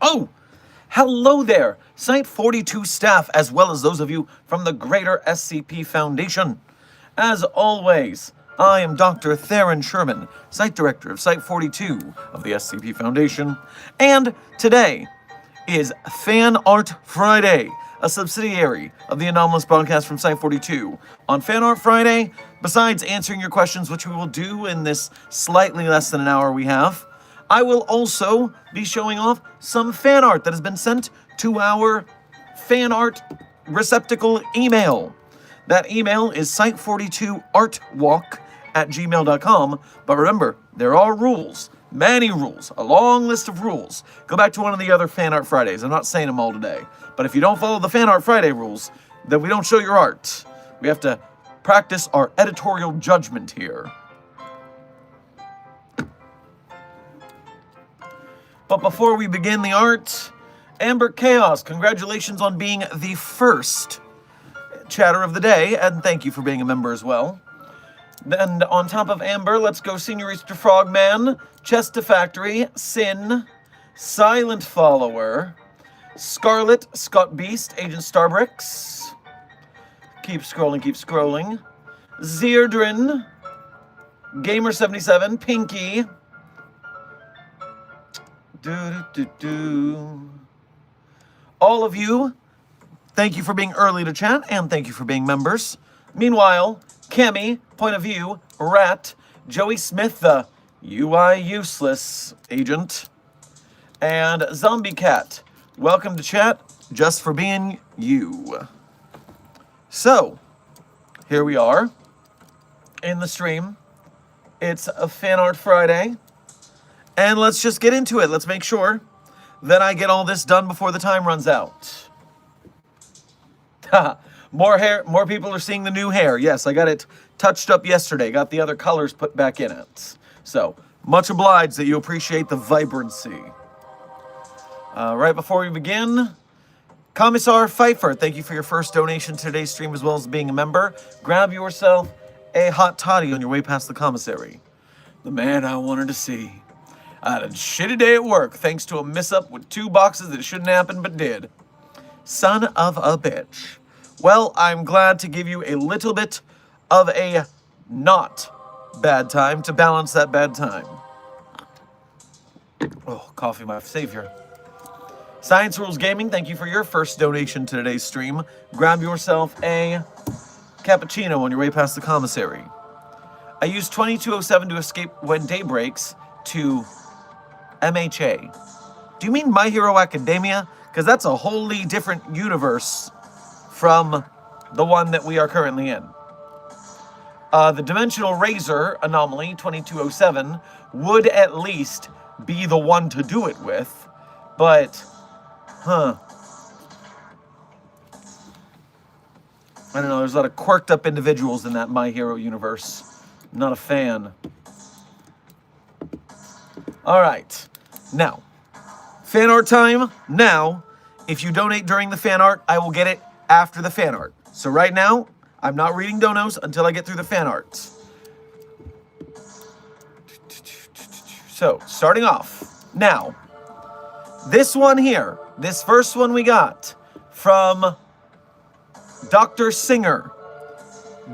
Oh, hello there, Site 42 staff, as well as those of you from the greater SCP Foundation. As always, I am Dr. Theron Sherman, Site Director of Site 42 of the SCP Foundation, and today is Fan Art Friday, a subsidiary of the anomalous broadcast from Site 42. On Fan Art Friday, besides answering your questions, which we will do in this slightly less than an hour we have, I will also be showing off some fan art that has been sent to our fan art receptacle email. That email is site42artwalk@gmail.com. But remember, there are rules, many rules, a long list of rules. Go back to one of the other Fan Art Fridays. I'm not saying them all today. But if you don't follow the Fan Art Friday rules, then we don't show your art. We have to practice our editorial judgment here. But before we begin the art, Amber Chaos, congratulations on being the first chatter of the day, and thank you for being a member as well. And on top of Amber, let's go Senorita Frogman, Chesta Factory, Sin, Silent Follower, Scarlet, Scott Beast, Agent Starbricks. Keep scrolling. Zeardrin, Gamer77, Pinky. All of you, thank you for being early to chat, and thank you for being members. Meanwhile, Cammy, Point of View, Rat, Joey Smith, the UI Useless Agent, and Zombie Cat, welcome to chat, just for being you. So, here we are, in the stream. It's a Fan Art Friday. And let's just get into it. Let's make sure that I get all this done before the time runs out. More hair, more people are seeing the new hair. Yes, I got it touched up yesterday. Got the other colors put back in it. So, much obliged that you appreciate the vibrancy. Right before we begin, Commissar Pfeiffer, thank you for your first donation to today's stream as well as being a member. Grab yourself a hot toddy on your way past the commissary. The man I wanted to see. I had a shitty day at work, thanks to a miss-up with 2 boxes that shouldn't happen but did. Son of a bitch. Well, I'm glad to give you a little bit of a not bad time to balance that bad time. Oh, coffee, my savior. Science Rules Gaming, thank you for your first donation to today's stream. Grab yourself a cappuccino on your way past the commissary. I use 2207 to escape when day breaks to MHA. Do you mean My Hero Academia? Because that's a wholly different universe from the one that we are currently in. The Dimensional Razor Anomaly 2207 would at least be the one to do it with, but, I don't know, there's a lot of quirked up individuals in that My Hero universe. I'm not a fan. Alright, now, fan art time. Now, if you donate during the fan art, I will get it after the fan art. So right now, I'm not reading donos until I get through the fan art. So, starting off, now, this one here, this first one we got from Dr. Singer.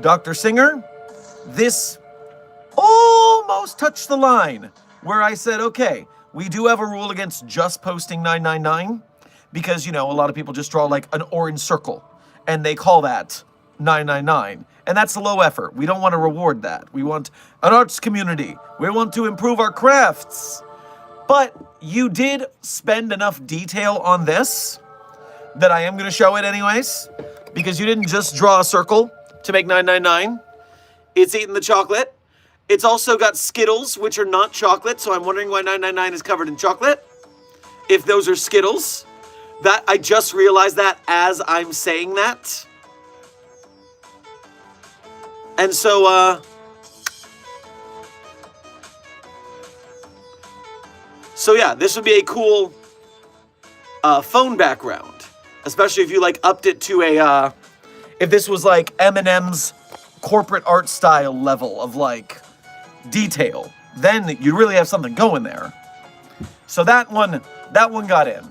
Dr. Singer, this almost touched the line where I said, okay, we do have a rule against just posting 999 because, you know, a lot of people just draw like an orange circle and they call that 999. And that's low effort. We don't want to reward that. We want an arts community. We want to improve our crafts. But you did spend enough detail on this that I am going to show it anyways, because you didn't just draw a circle to make 999. It's eating the chocolate. It's also got Skittles, which are not chocolate, so I'm wondering why 999 is covered in chocolate. If those are Skittles. That I just realized that as I'm saying that. And so So yeah, this would be a cool phone background, especially if you like upped it to a, if this was like Eminem's corporate art style level of like detail, then you'd really have something going there. So that one got in.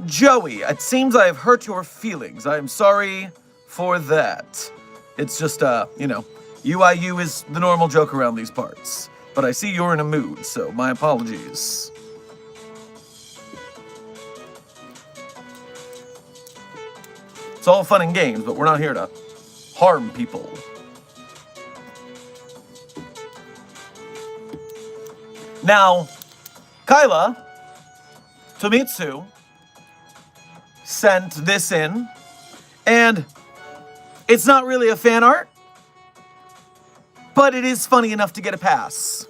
Joey, it seems I have hurt your feelings. I am sorry for that. It's just, UIU is the normal joke around these parts. But I see you're in a mood, so my apologies. It's all fun and games, but we're not here to harm people. Now, Kyla Tomitsu sent this in, and it's not really a fan art, but it is funny enough to get a pass.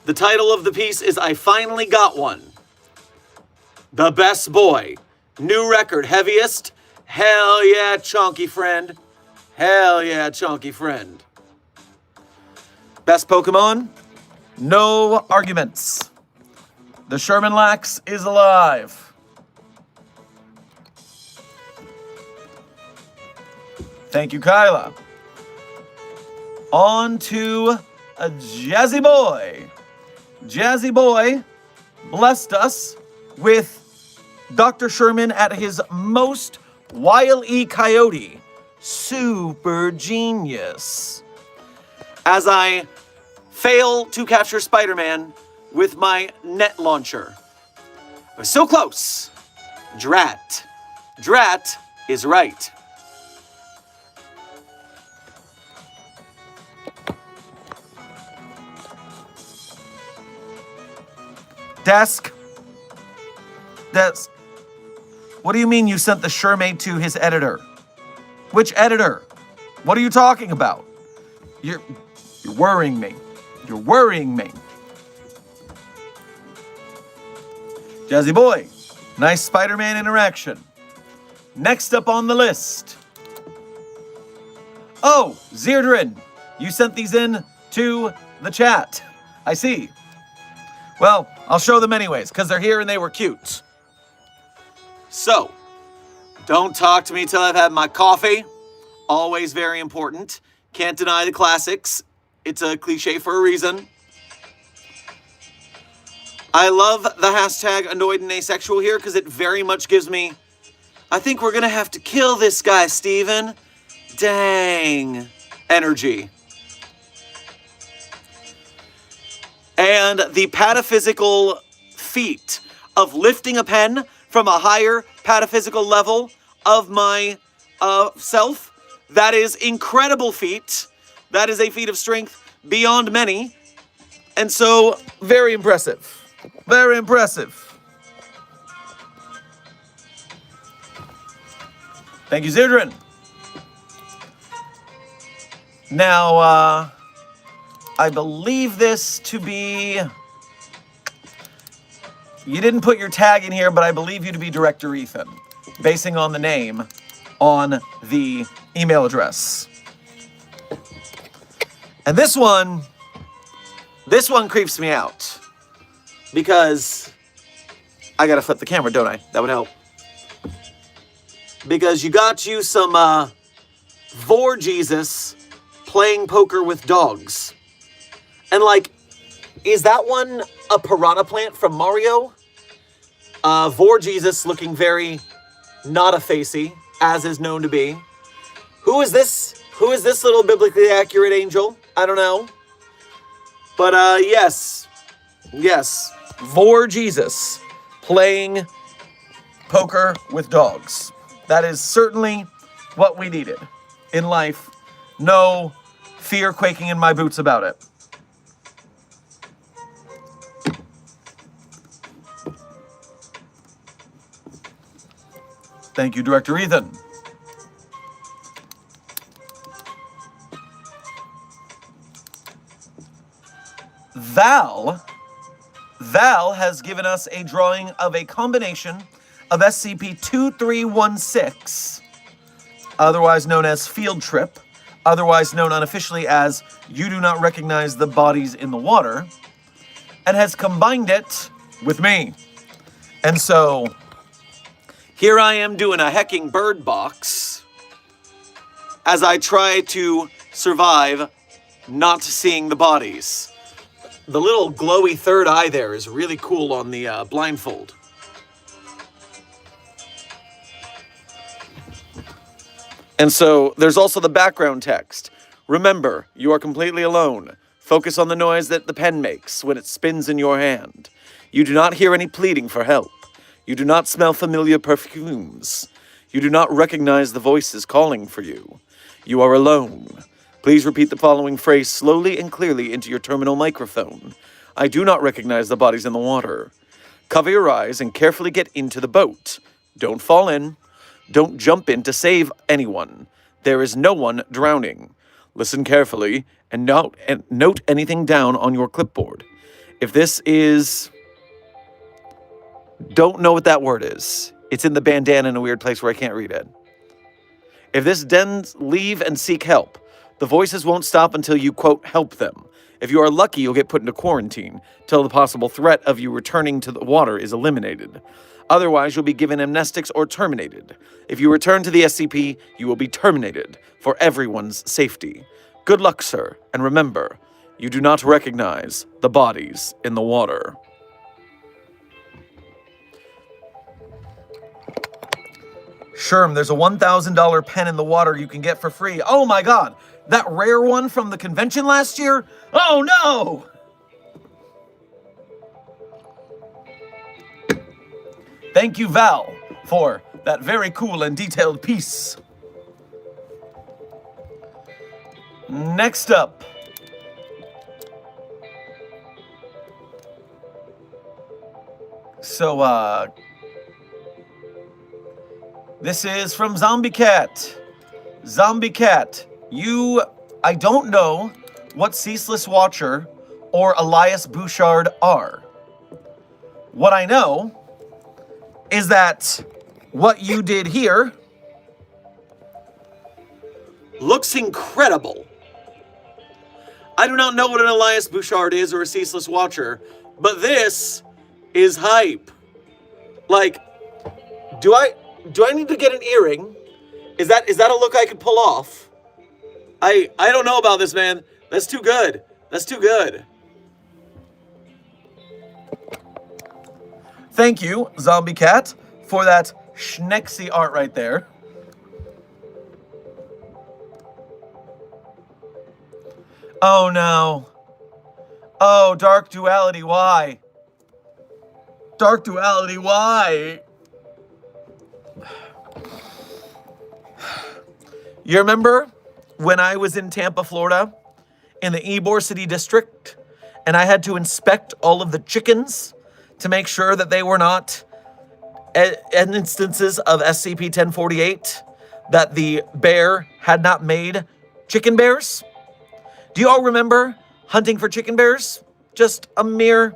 The title of the piece is I Finally Got One. The Best Boy. New record, heaviest. Hell yeah, chunky friend. Hell yeah, chunky friend. Best Pokemon? No arguments. The Sherman Lax is alive. Thank you, Kyla. On to a Jazzy Boy. Jazzy Boy blessed us with Dr. Sherman at his most Wile E. Coyote. Super genius. As I fail to capture Spider-Man with my net launcher. I was so close. Drat. Drat is right. Desk. What do you mean you sent the Shermade to his editor? Which editor? What are you talking about? You're worrying me. You're worrying me. Jazzy Boy. Nice Spider-Man interaction. Next up on the list. Oh, Zerdrin. You sent these in to the chat. I see. Well, I'll show them anyways, because they're here and they were cute. So, don't talk to me till I've had my coffee. Always very important. Can't deny the classics. It's a cliche for a reason. I love the hashtag annoyed and asexual here because it very much gives me, I think we're going to have to kill this guy, Steven. Dang. Energy. And the pataphysical feat of lifting a pen from a higher pataphysical level of my self, that is incredible feat. That is a feat of strength beyond many. And so, very impressive. Very impressive. Thank you, Zildren. Now, I believe this to be... You didn't put your tag in here, but I believe you to be Director Ethan, basing on the name on the email address. And this one creeps me out. Because I gotta flip the camera, don't I? That would help. Because you got you some Vor Jesus playing poker with dogs. And like, is that one a piranha plant from Mario? Vor Jesus looking very not a facey, as is known to be. Who is this? Who is this little biblically accurate angel? I don't know. But yes. Yes. Vor Jesus playing poker with dogs. That is certainly what we needed in life. No fear quaking in my boots about it. Thank you, Director Ethan. Val has given us a drawing of a combination of SCP-2316, otherwise known as Field Trip, otherwise known unofficially as You Do Not Recognize the Bodies in the Water, and has combined it with me. And so here I am doing a hecking bird box as I try to survive not seeing the bodies. The little glowy third eye there is really cool on the blindfold. And so there's also the background text. Remember, you are completely alone. Focus on the noise that the pen makes when it spins in your hand. You do not hear any pleading for help. You do not smell familiar perfumes. You do not recognize the voices calling for you. You are alone. Please repeat the following phrase slowly and clearly into your terminal microphone. I do not recognize the bodies in the water. Cover your eyes and carefully get into the boat. Don't fall in. Don't jump in to save anyone. There is no one drowning. Listen carefully and note anything down on your clipboard. If this is... Don't know what that word is. It's in the bandana in a weird place where I can't read it. If this dens, leave and seek help. The voices won't stop until you, quote, help them. If you are lucky, you'll get put into quarantine till the possible threat of you returning to the water is eliminated. Otherwise, you'll be given amnestics or terminated. If you return to the SCP, you will be terminated for everyone's safety. Good luck, sir, and remember, you do not recognize the bodies in the water. Sherm, there's a $1,000 pen in the water you can get for free. Oh my god, that rare one from the convention last year? Oh no! Thank you, Val, for that very cool and detailed piece. Next up. So, this is from Zombie Cat. Zombie Cat, I don't know what Ceaseless Watcher or Elias Bouchard are. What I know is that what you did here looks incredible. I do not know what an Elias Bouchard is or a Ceaseless Watcher, but this is hype. Like, do I need to get an earring? Is that a look I could pull off? I don't know about this, man. That's too good. That's too good. Thank you, Zombie Cat, for that schnexy art right there. Oh no. Oh, Dark Duality, why? Dark Duality, why? You remember when I was in Tampa, Florida, in the Ybor City District, and I had to inspect all of the chickens to make sure that they were not instances of SCP-1048, that the bear had not made chicken bears? Do you all remember hunting for chicken bears just a mere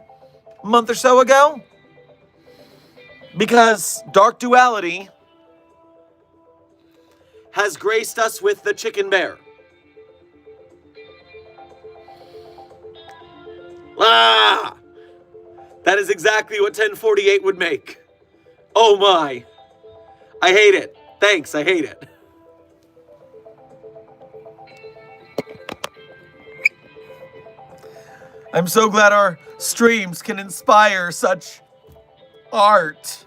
month or so ago? Because Dark Duality has graced us with the chicken bear. Ah! That is exactly what 1048 would make. Oh my. I hate it. Thanks, I hate it. I'm so glad our streams can inspire such art.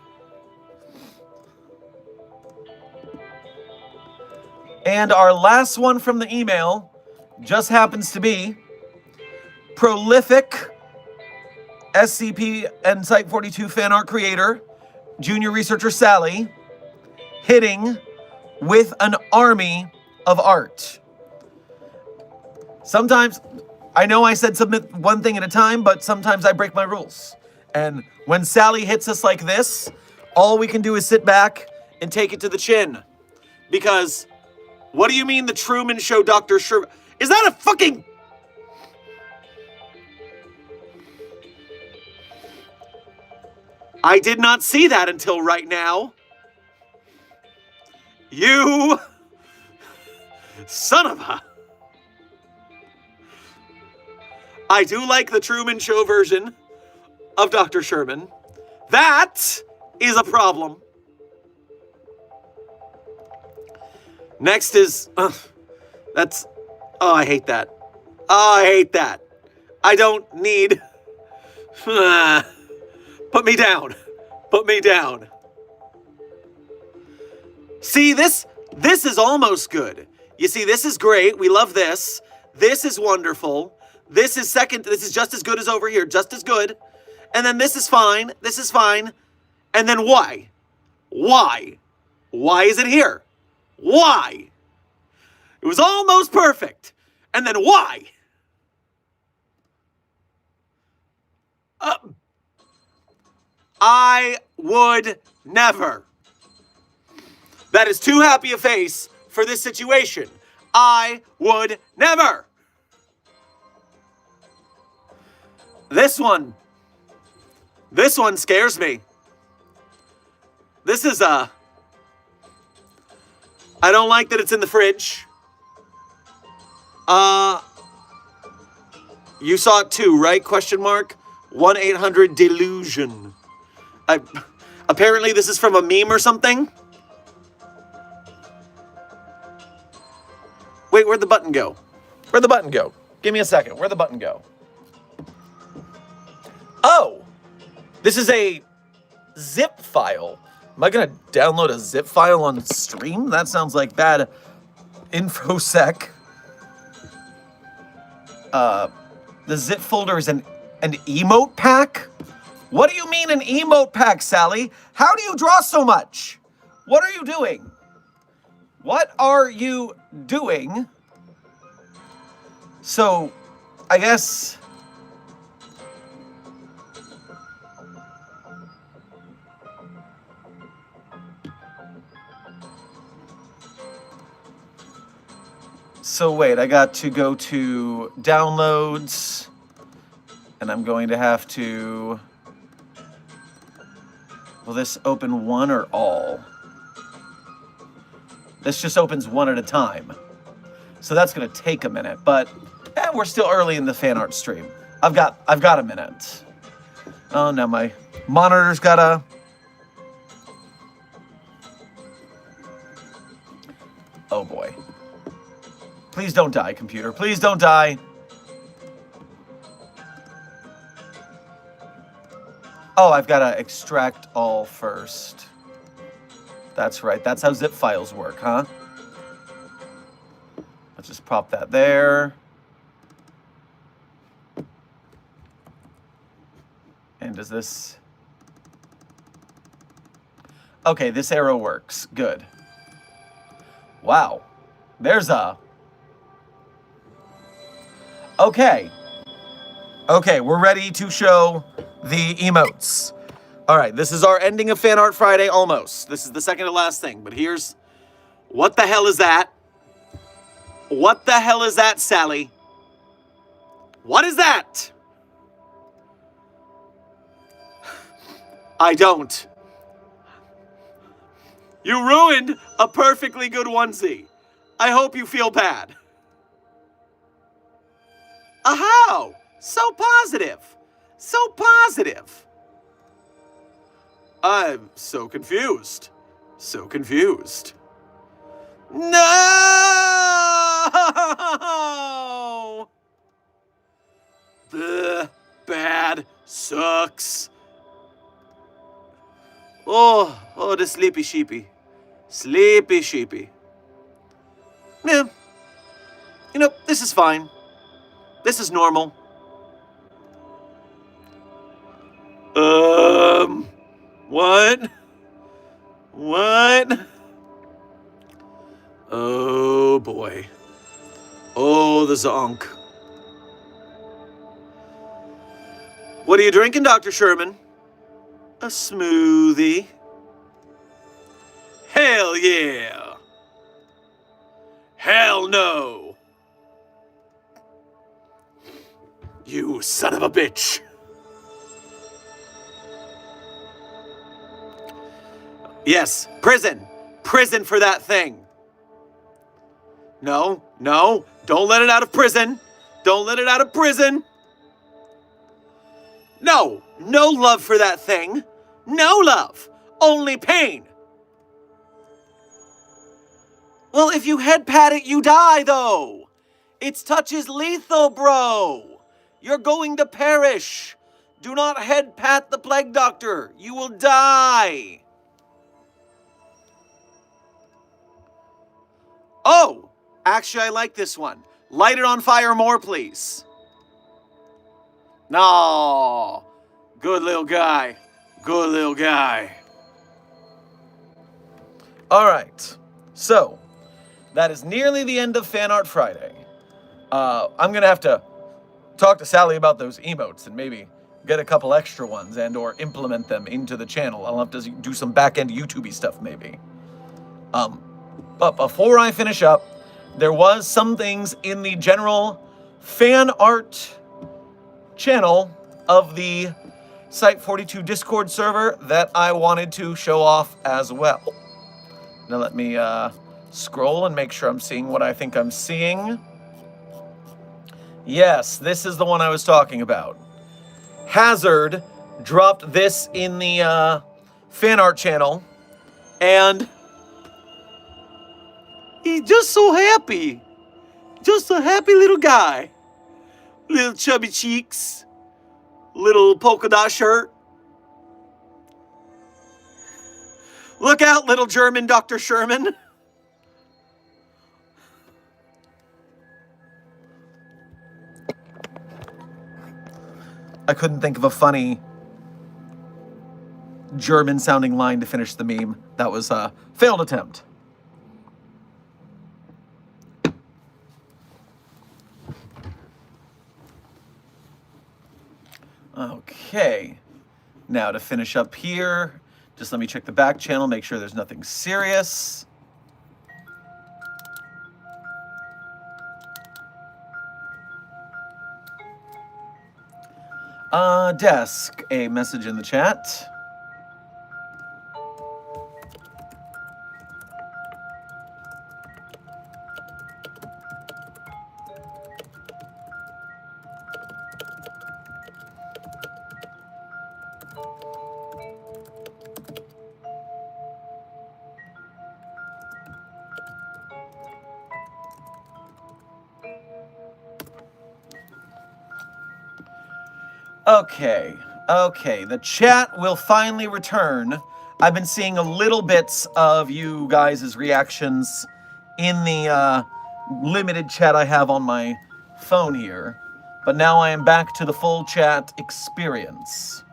And our last one from the email just happens to be prolific SCP and Site-42 fan art creator, junior researcher Sally, hitting with an army of art. Sometimes, I know I said submit one thing at a time, but sometimes I break my rules. And when Sally hits us like this, all we can do is sit back and take it to the chin. Because, what do you mean the Truman Show Dr. Sherman? Is that a fucking... I did not see that until right now. You son of a... I do like the Truman Show version of Dr. Sherman. That is a problem. Next is, I hate that. I hate that. I don't need, put me down. Put me down. See, this is almost good. You see, this is great. We love this. This is wonderful. This is second. This is just as good as over here. Just as good. And then this is fine. This is fine. And then why? Why? Why is it here? Why? It was almost perfect. And then why? I would never. That is too happy a face for this situation. I would never. This one scares me. This is I don't like that it's in the fridge. You saw it too, right? Question mark. 1-800-DELUSION. Apparently this is from a meme or something. Wait, where'd the button go? Where'd the button go? Give me a second. Where'd the button go? Oh! This is a zip file. Am I going to download a zip file on stream? That sounds like bad infosec. The zip folder is an emote pack? What do you mean an emote pack, Sally? How do you draw so much? What are you doing? What are you doing? So, I guess... So wait, I got to go to downloads, and I'm going to have to... Will this open one or all? This just opens one at a time. So that's gonna take a minute, but we're still early in the fan art stream. I've got a minute. Oh, now my monitor's got a... Oh boy. Please don't die, computer. Please don't die. Oh, I've got to extract all first. That's right. That's how zip files work, huh? Let's just pop that there. And does this... Okay, this arrow works. Good. Wow. There's a... Okay. Okay, we're ready to show the emotes. All right, this is our ending of Fan Art Friday, almost. This is the second to last thing, but here's... What the hell is that? What the hell is that, Sally? What is that? I don't. You ruined a perfectly good onesie. I hope you feel bad. How? So positive. So positive. I'm so confused. So confused. No! The bad sucks. Oh, the sleepy sheepy. Sleepy sheepy. Yeah. You know, this is fine. This is normal. What? What? Oh, boy. Oh, the zonk. What are you drinking, Dr. Sherman? A smoothie. Hell yeah. Hell no. You son of a bitch. Yes, prison. Prison for that thing. No, no, don't let it out of prison. Don't let it out of prison. No, no love for that thing. No love, only pain. Well, if you head pat it, you die, though. Its touch is lethal, bro. You're going to perish. Do not head pat the plague doctor. You will die. Oh, actually, I like this one. Light it on fire more, please. No. Good little guy. Good little guy. All right. So, that is nearly the end of Fan Art Friday. I'm going to have to talk to Sally about those emotes and maybe get a couple extra ones and or implement them into the channel. I'll have to do some back-end YouTube-y stuff maybe. But before I finish up, there was some things in the general fan art channel of the Site 42 Discord server that I wanted to show off as well. Now let me scroll and make sure I'm seeing what I think I'm seeing. Yes, this is the one I was talking about. Hazard dropped this in the fan art channel, and he's just so happy. Just a happy little guy. Little chubby cheeks. Little polka dot shirt. Look out, little German Dr. Sherman. I couldn't think of a funny German-sounding line to finish the meme. That was a failed attempt. Okay. Now to finish up here, just let me check the back channel, make sure there's nothing serious. Desk, a message in the chat. Okay, the chat will finally return. I've been seeing a little bits of you guys' reactions in the limited chat I have on my phone here, but now I am back to the full chat experience.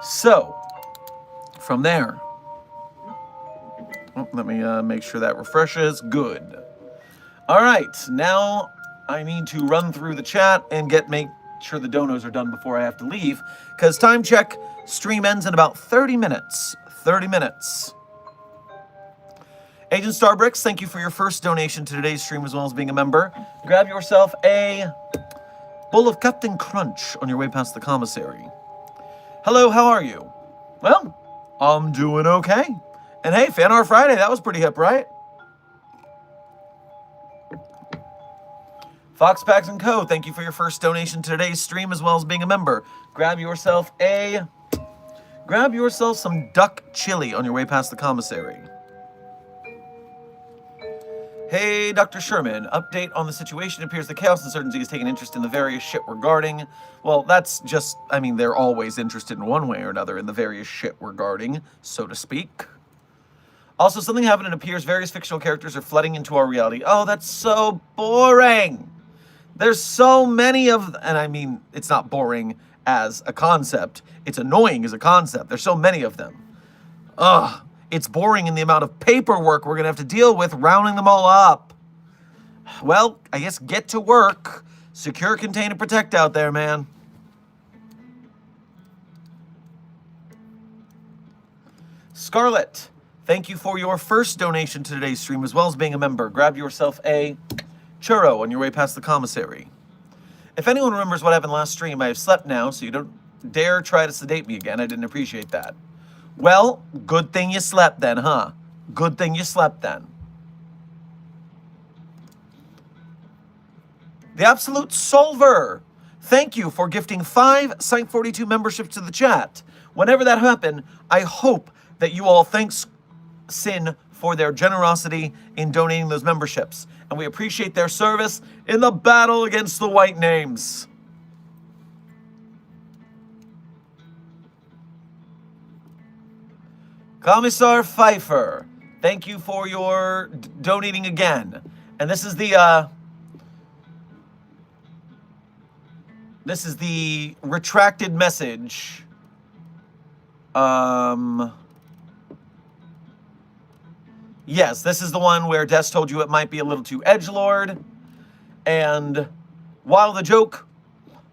So, from there, let me make sure that refreshes. Good. All right, now I need to run through the chat and make sure the donos are done before I have to leave, because time check, stream ends in about 30 minutes. 30 minutes. Agent Starbricks, thank you for your first donation to today's stream as well as being a member. Grab yourself a bowl of Captain Crunch on your way past the commissary. Hello, how are you? Well, I'm doing okay. And hey, Fan Art Friday, that was pretty hip, right? Fox Packs & Co., thank you for your first donation to today's stream as well as being a member. Grab yourself some duck chili on your way past the commissary. Hey, Dr. Sherman, update on the situation. It appears the Chaos Insurgency has taken interest in the various shit we're guarding. Well, that's just, I mean, they're always interested in one way or another in the various shit we're guarding, so to speak. Also, something happened and it appears various fictional characters are flooding into our reality. Oh, that's so boring. There's so many of, and I mean, it's not boring as a concept. It's annoying as a concept. There's so many of them. Ugh, it's boring in the amount of paperwork we're gonna have to deal with rounding them all up. Well, I guess get to work. Secure, contain, and protect out there, man. Scarlett, thank you for your first donation to today's stream as well as being a member. Grab yourself a churro on your way past the commissary. If anyone remembers what happened last stream, I have slept now, so you don't dare try to sedate me again. I didn't appreciate that. Well, good thing you slept then, huh? Good thing you slept then. The Absolute Solver, Thank you for gifting 5 Site 42 memberships to the chat. Whenever that happened, I hope that you all thank Sin for their generosity in donating those memberships. And we appreciate their service in the battle against the white names. Commissar Pfeiffer, thank you for your donating again. And this is the retracted message. Yes, this is the one where Des told you it might be a little too edgelord. And while the joke,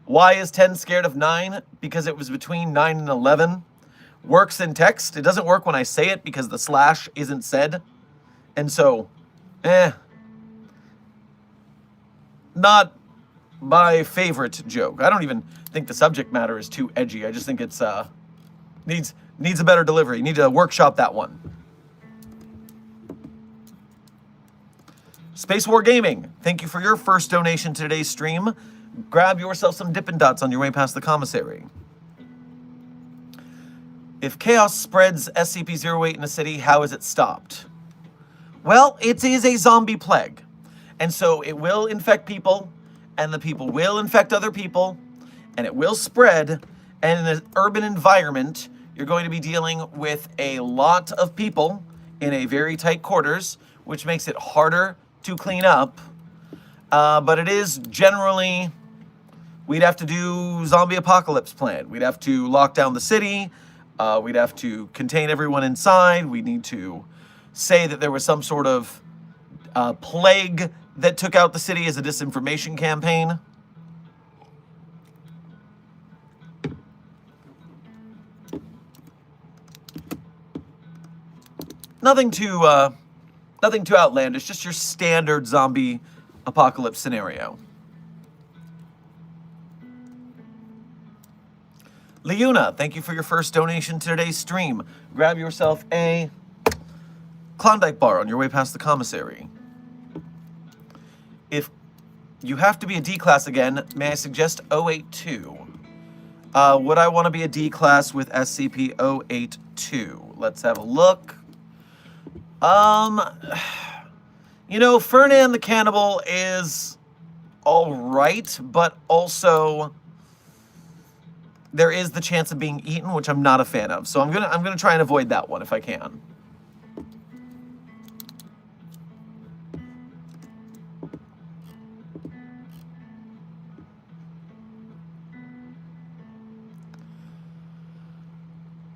why is 10 scared of 9? Because it was between 9 and 11. Works in text. It doesn't work when I say it because the slash isn't said. And so, not my favorite joke. I don't even think the subject matter is too edgy. I just think it's needs a better delivery. You need to workshop that one. Space War Gaming, thank you for your first donation to today's stream. Grab yourself some Dippin' Dots on your way past the commissary. If chaos spreads SCP-08 in a city, how is it stopped? Well, it is a zombie plague. And so it will infect people, and the people will infect other people, and it will spread. And in an urban environment, you're going to be dealing with a lot of people in a very tight quarters, which makes it harder to clean up. But it is generally, we'd have to do zombie apocalypse plan. We'd have to lock down the city. We'd have to contain everyone inside. We need to say that there was some sort of plague that took out the city as a disinformation campaign. Nothing too outlandish, just your standard zombie apocalypse scenario. Leuna, thank you for your first donation to today's stream. Grab yourself a Klondike bar on your way past the commissary. If you have to be a D class again, may I suggest 082? Would I want to be a D class with SCP-082? Let's have a look. You know, Fernan the Cannibal is all right, but also there is the chance of being eaten, which I'm not a fan of. So I'm gonna try and avoid that one if I can.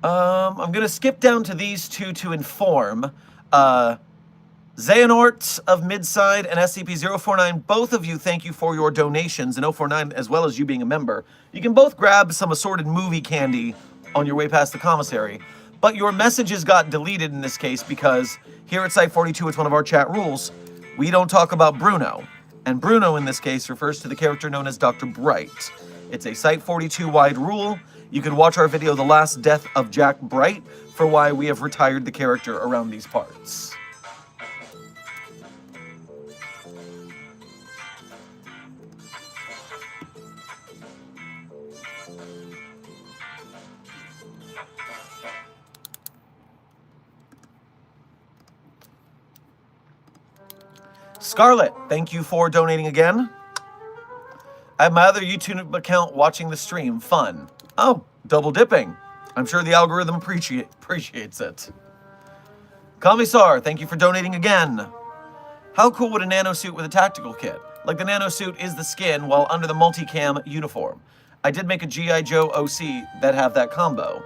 I'm gonna skip down to these two to inform. Xehanort of Midside and SCP-049, both of you, thank you for your donations, and 049 as well as you being a member. You can both grab some assorted movie candy on your way past the commissary, but your messages got deleted in this case because here at Site 42, it's one of our chat rules, we don't talk about Bruno. And Bruno in this case refers to the character known as Dr. Bright. It's a Site 42 wide rule. You can watch our video, The Last Death of Jack Bright, for why we have retired the character around these parts. Scarlett, thank you for donating again. I have my other YouTube account watching the stream. Fun. Oh, double dipping. I'm sure the algorithm appreciates it. Commissar, thank you for donating again. How cool would a nanosuit with a tactical kit? Like the nanosuit is the skin while under the multicam uniform. I did make a G.I. Joe OC that have that combo.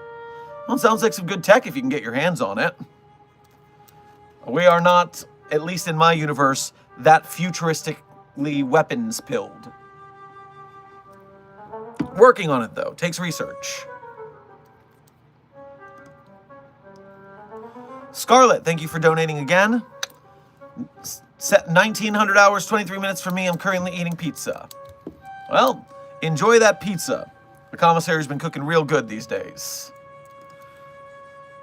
Well, it sounds like some good tech if you can get your hands on it. We are not, at least in my universe, that futuristically weapons-pilled. Working on it, though. Takes research. Scarlett, thank you for donating again. Set 1900 hours, 23 minutes for me. I'm currently eating pizza. Well, enjoy that pizza. The commissary's been cooking real good these days.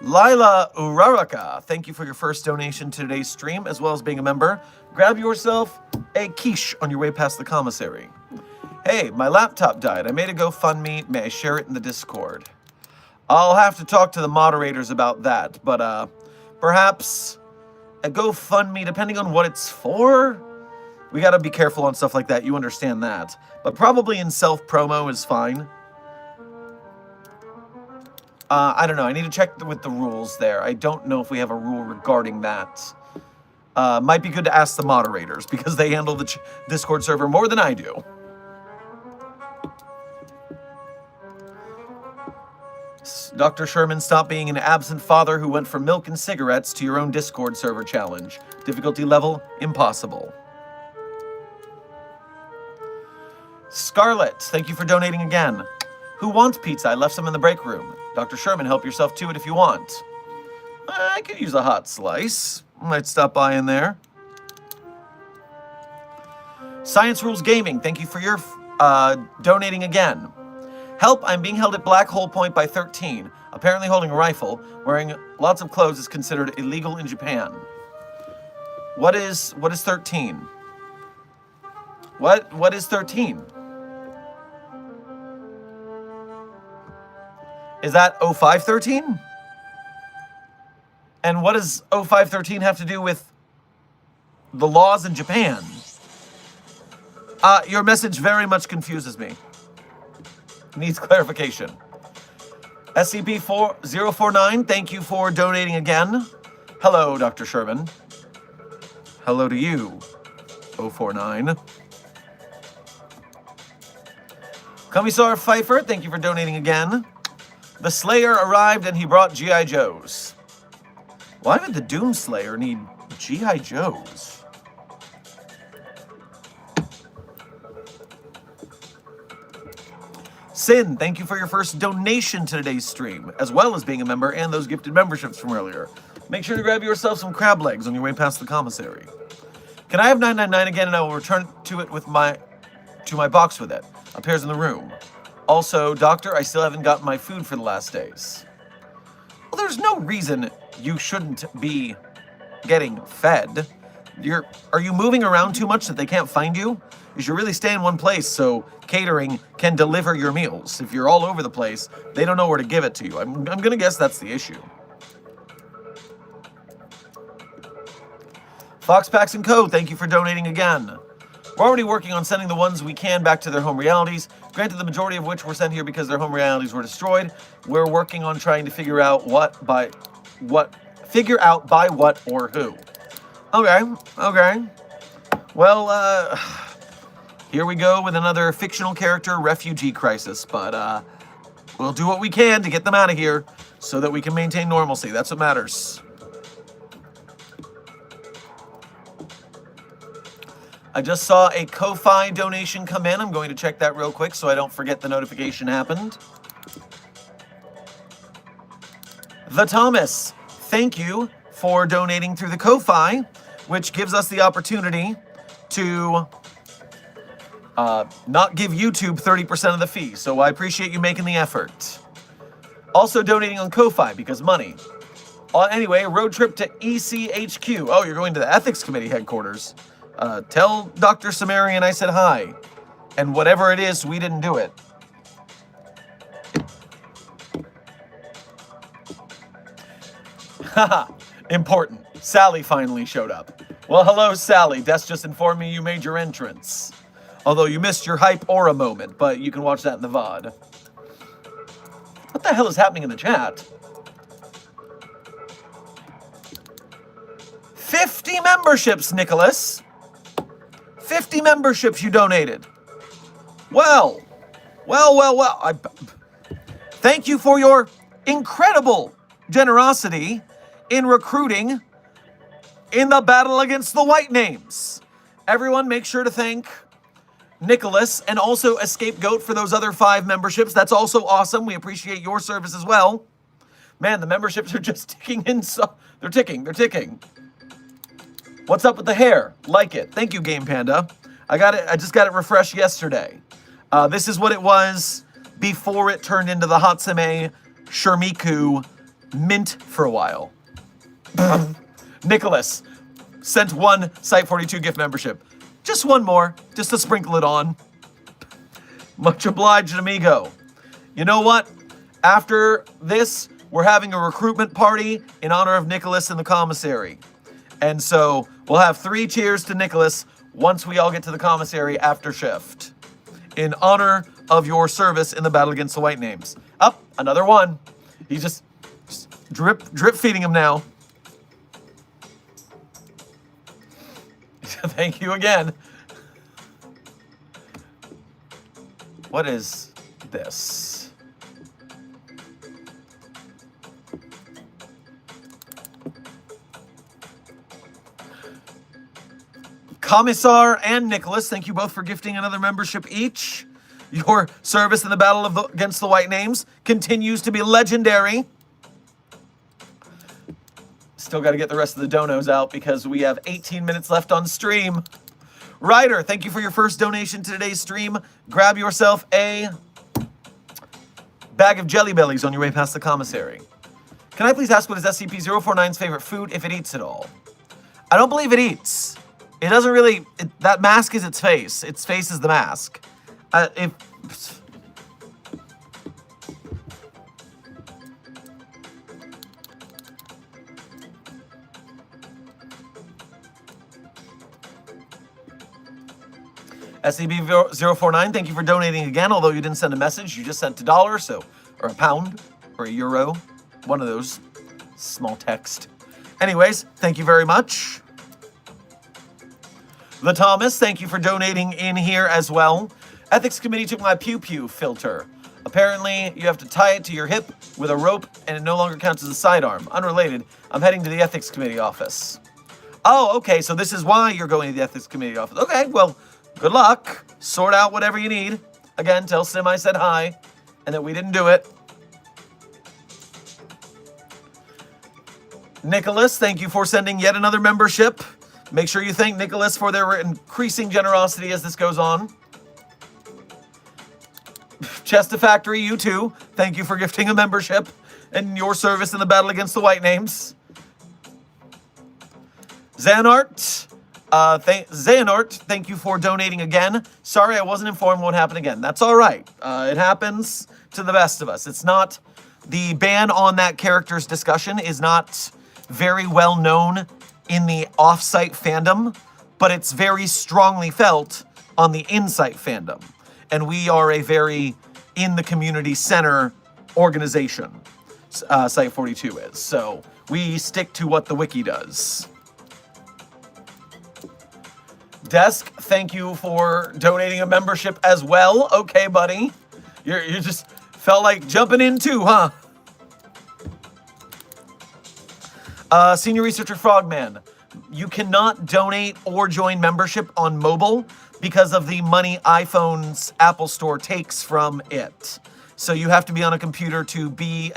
Lila Uraraka, thank you for your first donation to today's stream, as well as being a member. Grab yourself a quiche on your way past the commissary. Hey, my laptop died. I made a GoFundMe. May I share it in the Discord? I'll have to talk to the moderators about that, but perhaps a GoFundMe, depending on what it's for. We gotta be careful on stuff like that, you understand that. But probably in self-promo is fine. I don't know, I need to check with the rules there. I don't know if we have a rule regarding that. Might be good to ask the moderators, because they handle the Discord server more than I do. Dr. Sherman, stop being an absent father who went from milk and cigarettes to your own Discord server challenge. Difficulty level, impossible. Scarlett, thank you for donating again. Who wants pizza? I left some in the break room. Dr. Sherman, help yourself to it if you want. I could use a hot slice. Might stop by in there. Science Rules Gaming, thank you for your donating again. Help, I'm being held at Black Hole Point by 13. Apparently holding a rifle. Wearing lots of clothes is considered illegal in Japan. What is 13? What is 13? Is that 0513? And what does 0513 have to do with the laws in Japan? Your message very much confuses me. Needs clarification. SCP-049, thank you for donating again. Hello, Dr. Sherman. Hello to you, 049. Commissar Pfeiffer, thank you for donating again. The Slayer arrived and he brought G.I. Joes. Why would the Doom Slayer need G.I. Joes? Sin, thank you for your first donation to today's stream, as well as being a member and those gifted memberships from earlier. Make sure to grab yourself some crab legs on your way past the commissary. Can I have 999 again and I will return to it with my box with it. Appears in the room. Also, Doctor, I still haven't gotten my food for the last days. Well, there's no reason you shouldn't be getting fed. Are you moving around too much that they can't find you? You should really stay in one place so catering can deliver your meals. If you're all over the place, they don't know where to give it to you. I'm gonna guess that's the issue. Foxpacks & Co., thank you for donating again. We're already working on sending the ones we can back to their home realities. Granted, the majority of which were sent here because their home realities were destroyed. We're working on trying to figure out by what or who. Okay. Well, here we go with another fictional character refugee crisis, but we'll do what we can to get them out of here so that we can maintain normalcy. That's what matters. I just saw a Ko-Fi donation come in. I'm going to check that real quick so I don't forget the notification happened. The Thomas, thank you for donating through the Ko-Fi, which gives us the opportunity to not give YouTube 30% of the fee. So I appreciate you making the effort. Also donating on Ko-Fi because money. Anyway, road trip to ECHQ. Oh, you're going to the Ethics Committee headquarters. Tell Dr. Sumerian I said hi. And whatever it is, we didn't do it. Haha, important. Sally finally showed up. Well, hello, Sally. Des just informed me you made your entrance. Although you missed your hype aura moment, but you can watch that in the VOD. What the hell is happening in the chat? 50 memberships, Nicholas. 50 memberships you donated. Well. Thank you for your incredible generosity in recruiting in the battle against the white names. Everyone make sure to thank Nicholas and also a scapegoat for those other 5 memberships. That's also awesome. We appreciate your service as well. Man, the memberships are just ticking in. So they're ticking. What's up with the hair? Like it. Thank you, Game Panda. I just got it refreshed yesterday. This is what it was before it turned into the Hatsune Shirmiku mint for a while. Nicholas sent 1 Site42 gift membership. Just one more, just to sprinkle it on. Much obliged, amigo. You know what? After this, we're having a recruitment party in honor of Nicholas in the commissary. And so we'll have 3 cheers to Nicholas once we all get to the commissary after shift, in honor of your service in the battle against the White Names. Up, another one. He's just drip feeding him now. Thank you again. What is this? Commissar and Nicholas, thank you both for gifting another membership each. Your service in the battle against the White Names continues to be legendary. Still got to get the rest of the donos out because we have 18 minutes left on stream. Ryder, thank you for your first donation to today's stream. Grab yourself a bag of Jelly Bellies on your way past the commissary. Can I please ask what is SCP-049's favorite food, if it eats at all? I don't believe it eats. It doesn't really... that mask is its face. Its face is the mask. SCP-049, thank you for donating again, although you didn't send a message. You just sent $1, so, or a pound, or a euro. One of those. Small text. Anyways, thank you very much. The Thomas, thank you for donating in here as well. Ethics Committee took my pew-pew filter. Apparently, you have to tie it to your hip with a rope, and it no longer counts as a sidearm. Unrelated, I'm heading to the Ethics Committee office. Oh, okay, so this is why you're going to the Ethics Committee office. Okay, well... good luck. Sort out whatever you need. Again, tell Sim I said hi and that we didn't do it. Nicholas, thank you for sending yet another membership. Make sure you thank Nicholas for their increasing generosity as this goes on. Chesta Factory, you too. Thank you for gifting a membership and your service in the battle against the White Names. Fanart. Fanart, thank you for donating again. Sorry I wasn't informed what happened again. That's all right. It happens to the best of us. It's not... the ban on that character's discussion is not very well known in the off-site fandom, but it's very strongly felt on the in-site fandom. And we are a very in-the-community center organization, Site 42 is. So we stick to what the wiki does. Desk, thank you for donating a membership as well. Okay, buddy. You just felt like jumping in too, huh? Senior Researcher Frogman, you cannot donate or join membership on mobile because of the money iPhone's Apple Store takes from it. So you have to be on a computer to be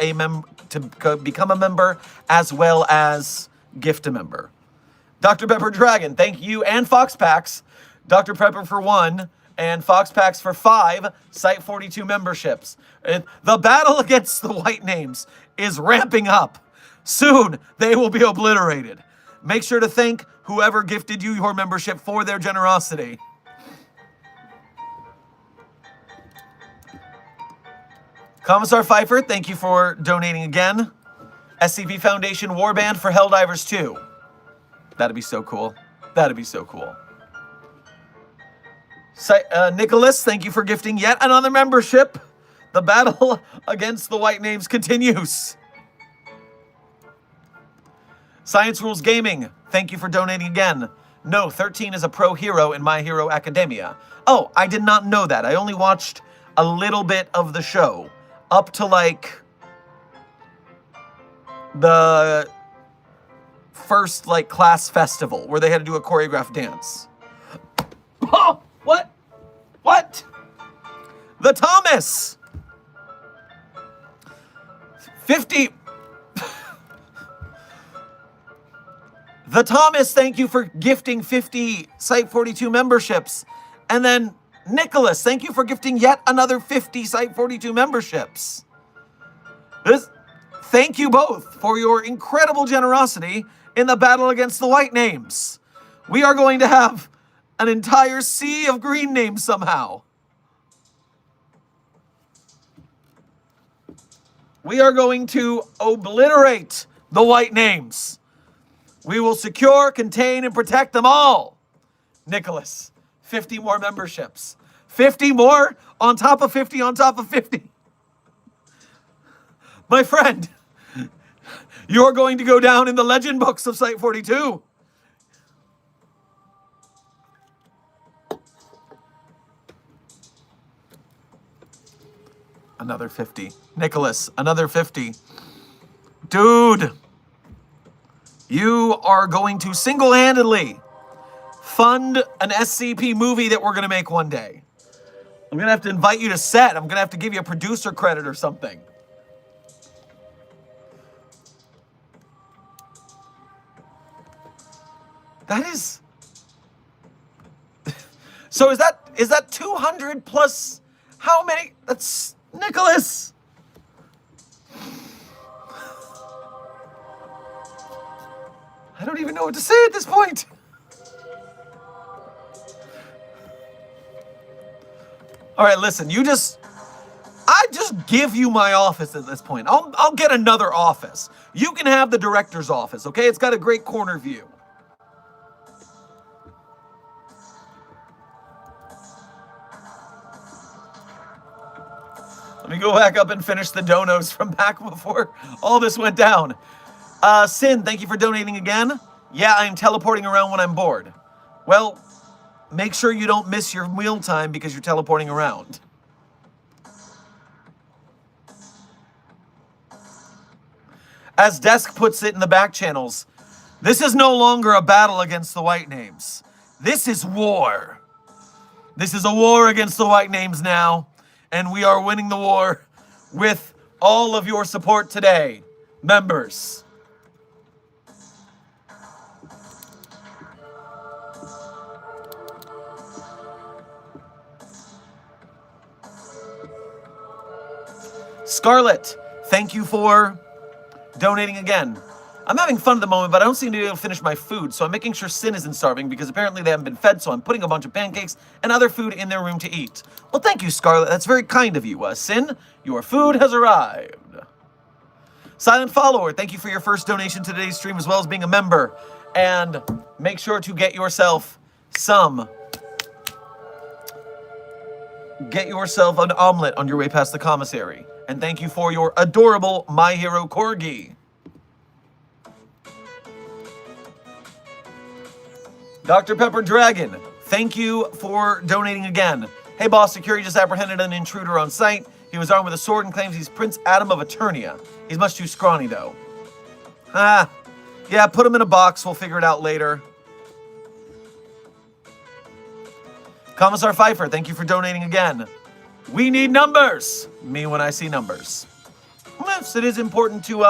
become a member as well as gift a member. Dr. Pepper Dragon, thank you, and Fox Packs. Dr. Pepper for 1, and Fox Packs for 5, Site 42 memberships. The battle against the White Names is ramping up. Soon, they will be obliterated. Make sure to thank whoever gifted you your membership for their generosity. Commissar Pfeiffer, thank you for donating again. SCP Foundation Warband for Helldivers 2. That'd be so cool. That'd be so cool. Nicholas, thank you for gifting yet another membership. The battle against the White Names continues. Science Rules Gaming, thank you for donating again. No, 13 is a pro hero in My Hero Academia. Oh, I did not know that. I only watched a little bit of the show. Up to, like, the first, like, class festival where they had to do a choreographed dance. Oh, what? What? The Thomas! 50... The Thomas, thank you for gifting 50 Site 42 memberships. And then Nicholas, thank you for gifting yet another 50 Site 42 memberships. Thank you both for your incredible generosity in the battle against the White Names. We are going to have an entire sea of green names somehow. We are going to obliterate the white names. We will secure, contain, and protect them all. Nicholas, 50 more memberships. 50 more on top of 50 on top of 50. My friend, you're going to go down in the legend books of Site 42. Another 50. Nicholas, another 50. Dude, you are going to single-handedly fund an SCP movie that we're going to make one day. I'm going to have to invite you to set. I'm going to have to give you a producer credit or something. That is... So is that 200 plus how many? That's Nicholas. I don't even know what to say at this point. All right, listen, I just give you my office at this point. I'll get another office. You can have the director's office, okay? It's got a great corner view. Let me go back up and finish the donos from back before all this went down. Sin, thank you for donating again. Yeah, I am teleporting around when I'm bored. Well, make sure you don't miss your meal time because you're teleporting around. As Desk puts it in the back channels, this is no longer a battle against the white names. This is war. This is a war against the white names now, and we are winning the war with all of your support today, members. Scarlett, thank you for donating again. I'm having fun at the moment, but I don't seem to be able to finish my food, so I'm making sure Sin isn't starving because apparently they haven't been fed, so I'm putting a bunch of pancakes and other food in their room to eat. Well, thank you, Scarlett. That's very kind of you. Sin, your food has arrived. Silent Follower, thank you for your first donation to today's stream as well as being a member. And make sure to get yourself an omelet on your way past the commissary. And thank you for your adorable My Hero Corgi. Dr. Pepper Dragon, thank you for donating again. Hey boss, security just apprehended an intruder on site. He was armed with a sword and claims he's Prince Adam of Eternia. He's much too scrawny though. Yeah, put him in a box, we'll figure it out later. Commissar Pfeiffer, thank you for donating again. We need numbers. Me when I see numbers. Yes, it is important to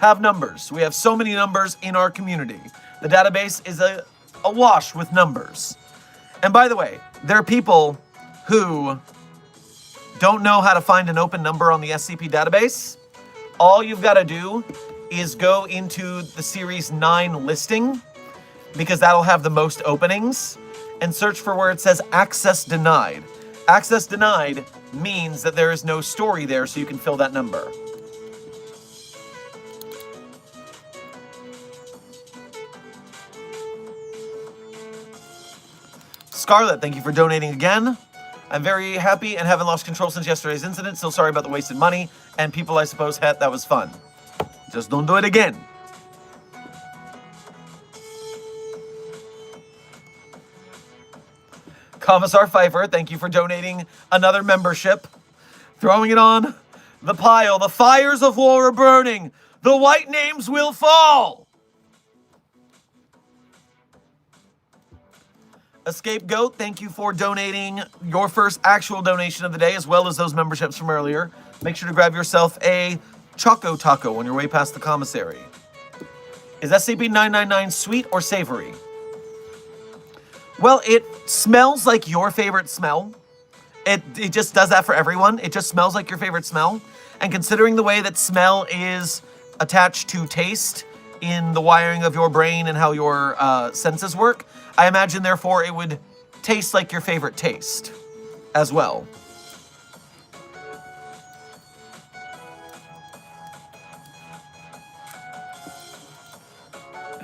have numbers. We have so many numbers in our community. The database is awash with numbers. And by the way, there are people who don't know how to find an open number on the SCP database. All you've got to do is go into the Series 9 listing, because that'll have the most openings, and search for where it says access denied. Access denied means that there is no story there, so you can fill that number. Scarlett, thank you for donating again. I'm very happy and haven't lost control since yesterday's incident. Still sorry about the wasted money and people I suppose had. That was fun. Just don't do it again. Commissar Pfeiffer, thank you for donating another membership. Throwing it on the pile. The fires of war are burning. The white names will fall. Escape Goat, thank you for donating your first actual donation of the day, as well as those memberships from earlier. Make sure to grab yourself a Choco Taco on your way past the commissary. Is SCP-999 sweet or savory? Well, it smells like your favorite smell. It just does that for everyone. It just smells like your favorite smell. And considering the way that smell is attached to taste in the wiring of your brain and how your senses work, I imagine, therefore, it would taste like your favorite taste as well.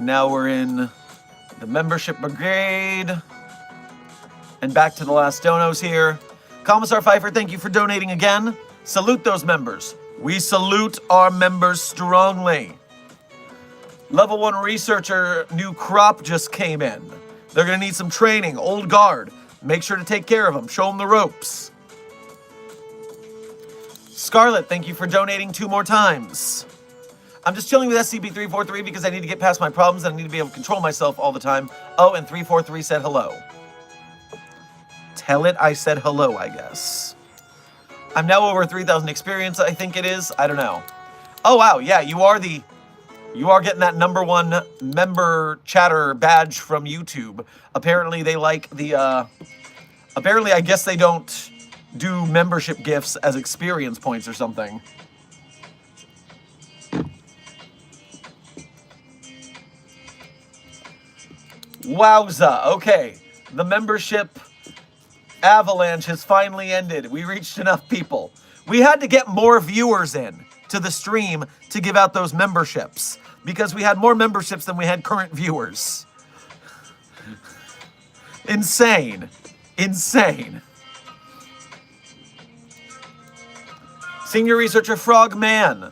And now we're in the membership brigade. And back to the last donos here. Commissar Pfeiffer, thank you for donating again. Salute those members. We salute our members strongly. Level 1 researcher, new crop just came in. They're going to need some training. Old guard. Make sure to take care of them. Show them the ropes. Scarlet, thank you for donating 2 more times. I'm just chilling with SCP-343 because I need to get past my problems and I need to be able to control myself all the time. Oh, and 343 said hello. Tell it I said hello, I guess. I'm now over 3,000 experience, I think it is. I don't know. Oh, wow. Yeah, you are getting that #1 member chatter badge from YouTube. Apparently they like the, apparently I guess they don't do membership gifts as experience points or something. Wowza. Okay. The membership avalanche has finally ended. We reached enough people. We had to get more viewers in to the stream to give out those memberships because we had more memberships than we had current viewers. Insane. Insane. Senior Researcher Frogman,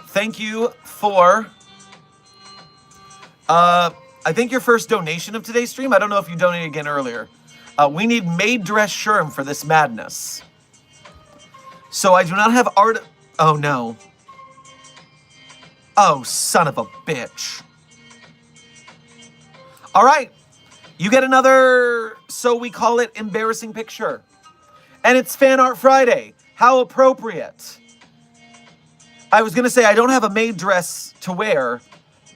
thank you for, I think your first donation of today's stream. I don't know if you donated again earlier. We need maid dress Sherm for this madness. So I do not have art. Oh no. Oh, son of a bitch. All right. You get another, so we call it embarrassing picture. And it's Fan Art Friday. How appropriate. I was going to say I don't have a maid dress to wear,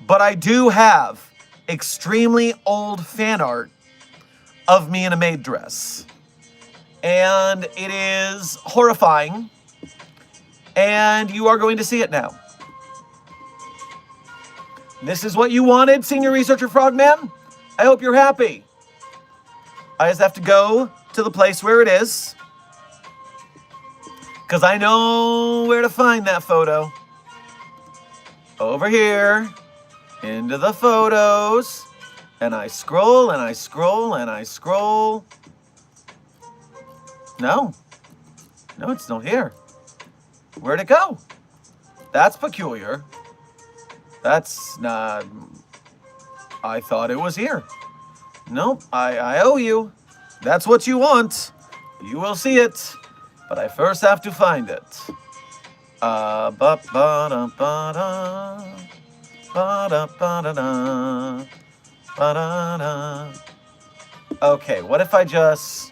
but I do have extremely old fan art of me in a maid dress. And it is horrifying. And you are going to see it now. This is what you wanted, Senior Researcher Frogman? I hope you're happy. I just have to go to the place where it is, because I know where to find that photo. Over here, into the photos, and I scroll, and I scroll, and I scroll. No, it's not here. Where'd it go? That's peculiar. That's not... I thought it was here. Nope, I owe you. That's what you want. You will see it. But I first have to find it. Okay, what if I just...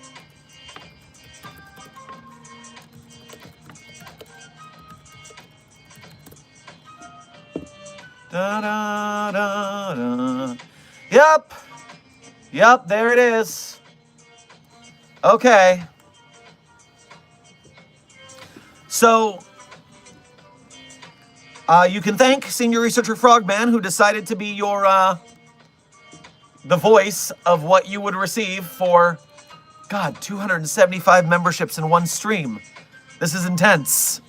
Yep, there it is. Okay. So, you can thank Senior Researcher Frogman, who decided to be your, the voice of what you would receive for, God, 275 memberships in one stream. This is intense.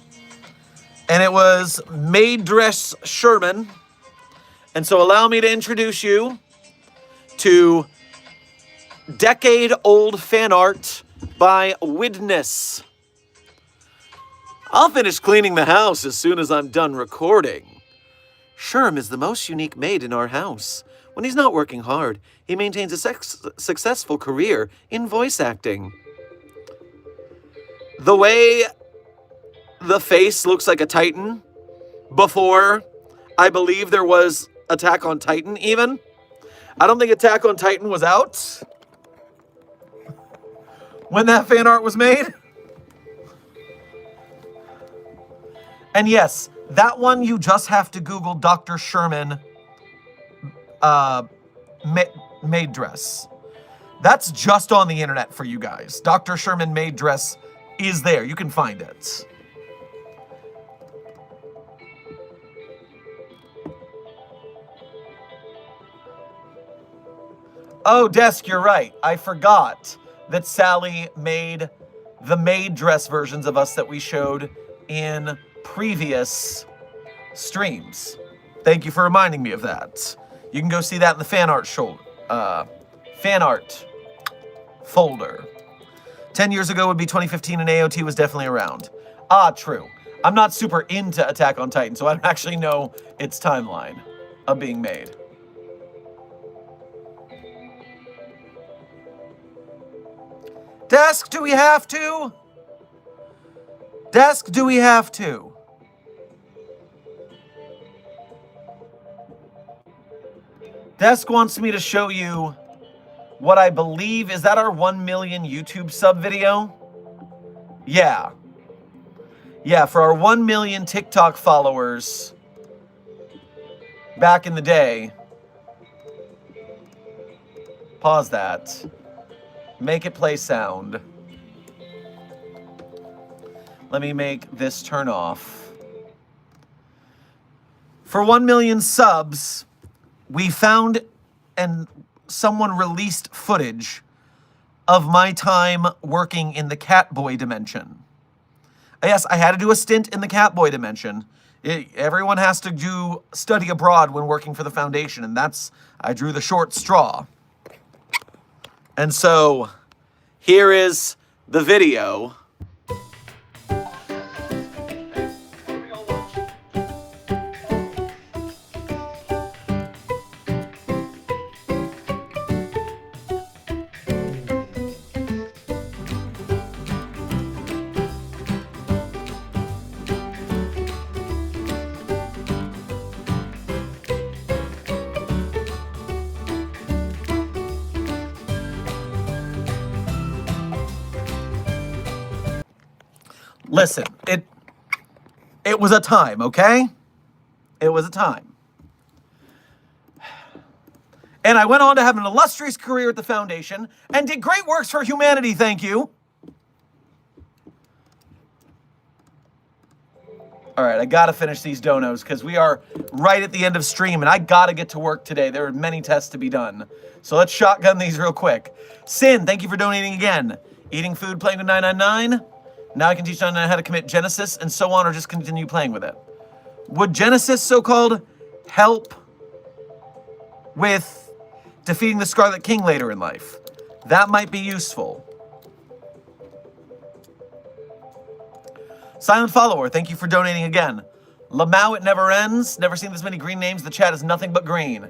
And it was Maid Dress Sherman. And so allow me to introduce you to decade-old fan art by Widness. I'll finish cleaning the house as soon as I'm done recording. Sherm is the most unique maid in our house. When he's not working hard, he maintains a successful career in voice acting. The way the face looks like a Titan before, I believe there was Attack on Titan even. I don't think Attack on Titan was out when that fan art was made. And yes, that one you just have to Google Dr. Sherman maid dress. That's just on the internet for you guys. Dr. Sherman maid dress is there. You can find it. Oh, Desk, you're right. I forgot that Sally made the maid dress versions of us that we showed in previous streams. Thank you for reminding me of that. You can go see that in the fan art folder. 10 years ago would be 2015, and AOT was definitely around. Ah, true. I'm not super into Attack on Titan, so I don't actually know its timeline of being made. Desk, do we have to? Desk, do we have to? Desk wants me to show you what I believe, is that our 1 million YouTube sub video? Yeah. Yeah, for our 1 million TikTok followers back in the day. Pause that. Make it play sound. Let me make this turn off. For 1 million subs, we found and someone released footage of my time working in the Catboy dimension. Yes, I had to do a stint in the Catboy dimension. Everyone has to study abroad when working for the Foundation, and I drew the short straw. And so, here is the video. Listen, it was a time, okay? It was a time. And I went on to have an illustrious career at the Foundation and did great works for humanity, thank you. All right, I gotta finish these donos because we are right at the end of stream and I gotta get to work today. There are many tests to be done. So let's shotgun these real quick. Sin, thank you for donating again. Eating food, playing with 999. Now I can teach 999 how to commit Genesis and so on, or just continue playing with it. Would Genesis, so-called, help with defeating the Scarlet King later in life? That might be useful. Silent Follower, thank you for donating again. Lamau, it never ends. Never seen this many green names. The chat is nothing but green.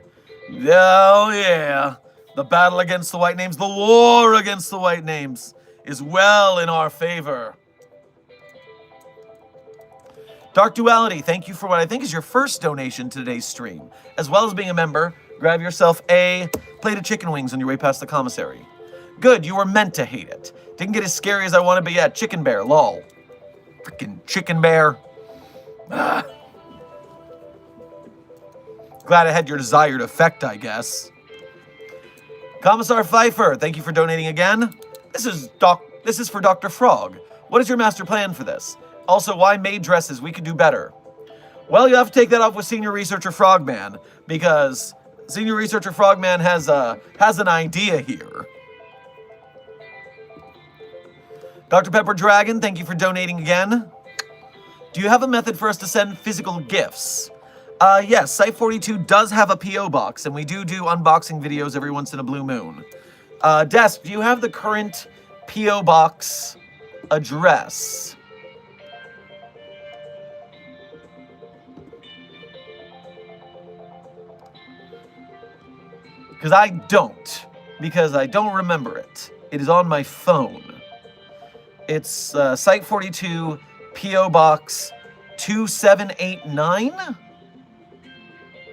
Oh, yeah. The battle against the white names, the war against the white names is well in our favor. Dark Duality, thank you for what I think is your first donation to today's stream. As well as being a member, grab yourself a plate of chicken wings on your way past the commissary. Good, you were meant to hate it. Didn't get as scary as I wanted, but yeah, Chicken Bear, lol. Freaking Chicken Bear. Ah. Glad I had your desired effect, I guess. Commissar Pfeiffer, thank you for donating again. This is for Dr. Frog. What is your master plan for this? Also, why maid dresses? We could do better. Well, you'll have to take that off with Senior Researcher Frogman, because Senior Researcher Frogman has an idea here. Dr. Pepper Dragon, thank you for donating again. Do you have a method for us to send physical gifts? Yes, Site 42 does have a P.O. box, and we do unboxing videos every once in a blue moon. Desk, do you have the current P.O. box address? Because I don't remember it. It is on my phone. It's Site 42, P.O. Box 2789?